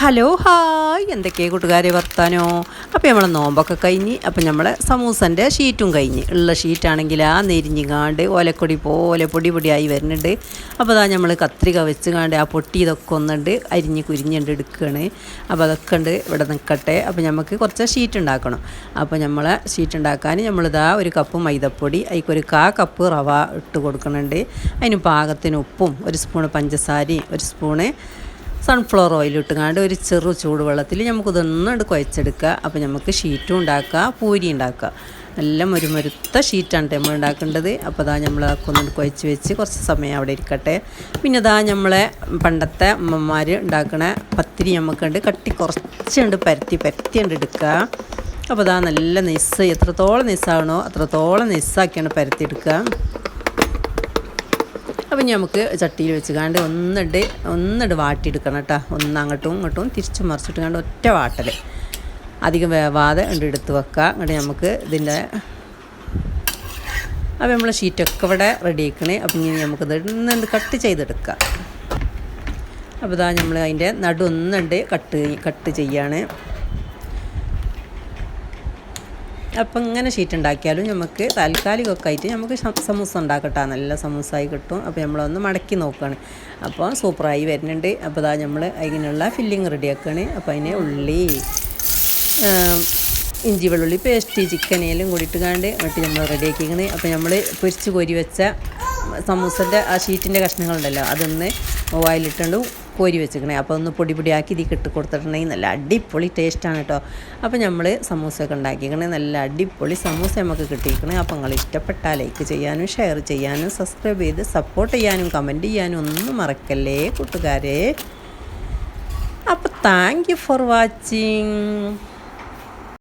Hello hi എന്തൊക്കെയാണ് കൂട്ടുകാരെ വർത്താനോ. അപ്പോൾ നമ്മളെ നോമ്പൊക്കെ കഴിഞ്ഞ് അപ്പോൾ നമ്മളെ സമൂസൻ്റെ ഷീറ്റും കഴിഞ്ഞ് ഉള്ള ഷീറ്റാണെങ്കിൽ ആ നെരിഞ്ഞിങ്ങാണ്ട് ഓലക്കൊടി പോലെ പൊടി പൊടിയായി വരുന്നുണ്ട്. അപ്പോൾ അതാ നമ്മൾ കത്രിക വെച്ചുകാണ്ട് ആ പൊട്ടി ഇതൊക്കെ ഒന്നുണ്ട് അരിഞ്ഞ് കുരിഞ്ഞുണ്ട് എടുക്കുകയാണ്. അപ്പോൾ അതൊക്കെ ഉണ്ട് ഇവിടെ നിൽക്കട്ടെ. അപ്പോൾ നമുക്ക് കുറച്ച് ഷീറ്റ് ഉണ്ടാക്കണം. അപ്പോൾ നമ്മളെ ഷീറ്റ് ഉണ്ടാക്കാൻ നമ്മളിതാ ഒരു കപ്പ് മൈദപ്പൊടി, അതിക്കൊരു കപ്പ് റവ ഇട്ട് കൊടുക്കുന്നുണ്ട്. അതിന് പാകത്തിന് ഉപ്പും ഒരു സ്പൂണ് പഞ്ചസാരയും ഒരു സ്പൂണ് സൺഫ്ലവർ ഓയിൽ ഇട്ടുകൊണ്ട് ഒരു ചെറു ചൂടുവെള്ളത്തിൽ നമുക്കിതൊന്നുകൊണ്ട് കുഴച്ചെടുക്കുക. അപ്പോൾ നമുക്ക് ഷീറ്റും ഉണ്ടാക്കുക, പൂരി ഉണ്ടാക്കുക. നല്ല മുരുത്ത ഷീറ്റാണ് നമ്മൾ ഉണ്ടാക്കേണ്ടത്. അപ്പോൾ അതാ നമ്മൾ അതൊക്കെ ഒന്നുകൊണ്ട് കുഴച്ച് വെച്ച് കുറച്ച് സമയം അവിടെ ഇരിക്കട്ടെ. പിന്നെ ഇതാ നമ്മളെ പണ്ടത്തെ അമ്മമാർ ഉണ്ടാക്കണ പത്തിരി നമുക്കുണ്ട് കട്ടി കുറച്ചുണ്ട് പരത്തിയുണ്ട് എടുക്കുക. അപ്പോൾ അതാ നല്ല നെസ്സ് എത്രത്തോളം നെസ്സാകണോ അത്രത്തോളം നെസ്സാക്കിയാണ് പരത്തിയെടുക്കുക. അപ്പം നമുക്ക് ചട്ടിയിൽ വെച്ച് ഒന്നിട്ട് വാട്ടിയെടുക്കണം കേട്ടോ. അങ്ങോട്ടും ഇങ്ങോട്ടും തിരിച്ചു മറിച്ചിട്ട് കണ്ട് ഒറ്റ വാട്ടൽ, അധികം വേവാതെ എടുത്ത് വെക്കുക. എന്നിട്ട് നമുക്ക് ഇതിൻ്റെ അപ്പോൾ നമ്മൾ ഷീറ്റൊക്കെ ഇവിടെ റെഡി ആക്കണേ. അപ്പം ഇനി നമുക്കിത് ഇന്ന് കട്ട് ചെയ്തെടുക്കാം. അപ്പോൾ ഇതാ നമ്മൾ അതിൻ്റെ നടുവൊന്നുണ്ട് കട്ട് ചെയ്യാണ്. അപ്പം ഇങ്ങനെ ഷീറ്റ് ഉണ്ടാക്കിയാലും നമുക്ക് താൽക്കാലികമൊക്കെ ആയിട്ട് നമുക്ക് സമൂസ ഉണ്ടാക്കട്ടെ, നല്ല സമൂസായി കിട്ടും. അപ്പോൾ നമ്മളൊന്ന് മടക്കി നോക്കുകയാണ്. അപ്പോൾ സൂപ്പറായി വരുന്നുണ്ട്. അപ്പോൾ അതാ നമ്മൾ അതിനുള്ള ഫില്ലിങ് റെഡിയാക്കുകയാണ്. അപ്പോൾ അതിന് ഉള്ളി, ഇഞ്ചി വെള്ളുള്ളി പേസ്റ്റ്, ചിക്കനെല്ലാം കൂടിയിട്ട് എന്നിട്ട് നമ്മൾ റെഡിയാക്കിക്കണ്. അപ്പോൾ നമ്മൾ പൊരിച്ച് കോരി വെച്ച സമൂസൻ്റെ ആ ഷീറ്റിൻ്റെ കഷ്ണങ്ങളുണ്ടല്ലോ അതൊന്ന് ഓയിലിട്ടുണ്ട് കോരി വെച്ചിക്കണേ. അപ്പോൾ ഒന്ന് പൊടിയാക്കി ഇതിൽ ഇട്ട് കൊടുത്തിട്ടുണ്ടെങ്കിൽ നല്ല അടിപൊളി ടേസ്റ്റാണ് കേട്ടോ. അപ്പോൾ നമ്മൾ സമൂസയൊക്കെ ഉണ്ടാക്കിക്കണേ, നല്ല അടിപൊളി സമൂസ നമുക്ക് കിട്ടിയിരിക്കണേ. അപ്പോൾ നിങ്ങൾ ഇഷ്ടപ്പെട്ടാൽ ലൈക്ക് ചെയ്യാനും ഷെയർ ചെയ്യാനും സബ്സ്ക്രൈബ് ചെയ്ത് സപ്പോർട്ട് ചെയ്യാനും കമൻറ്റ് ചെയ്യാനും ഒന്നും മറക്കല്ലേ കൂട്ടുകാരെ. അപ്പോൾ താങ്ക് യു ഫോർ വാച്ചിങ്.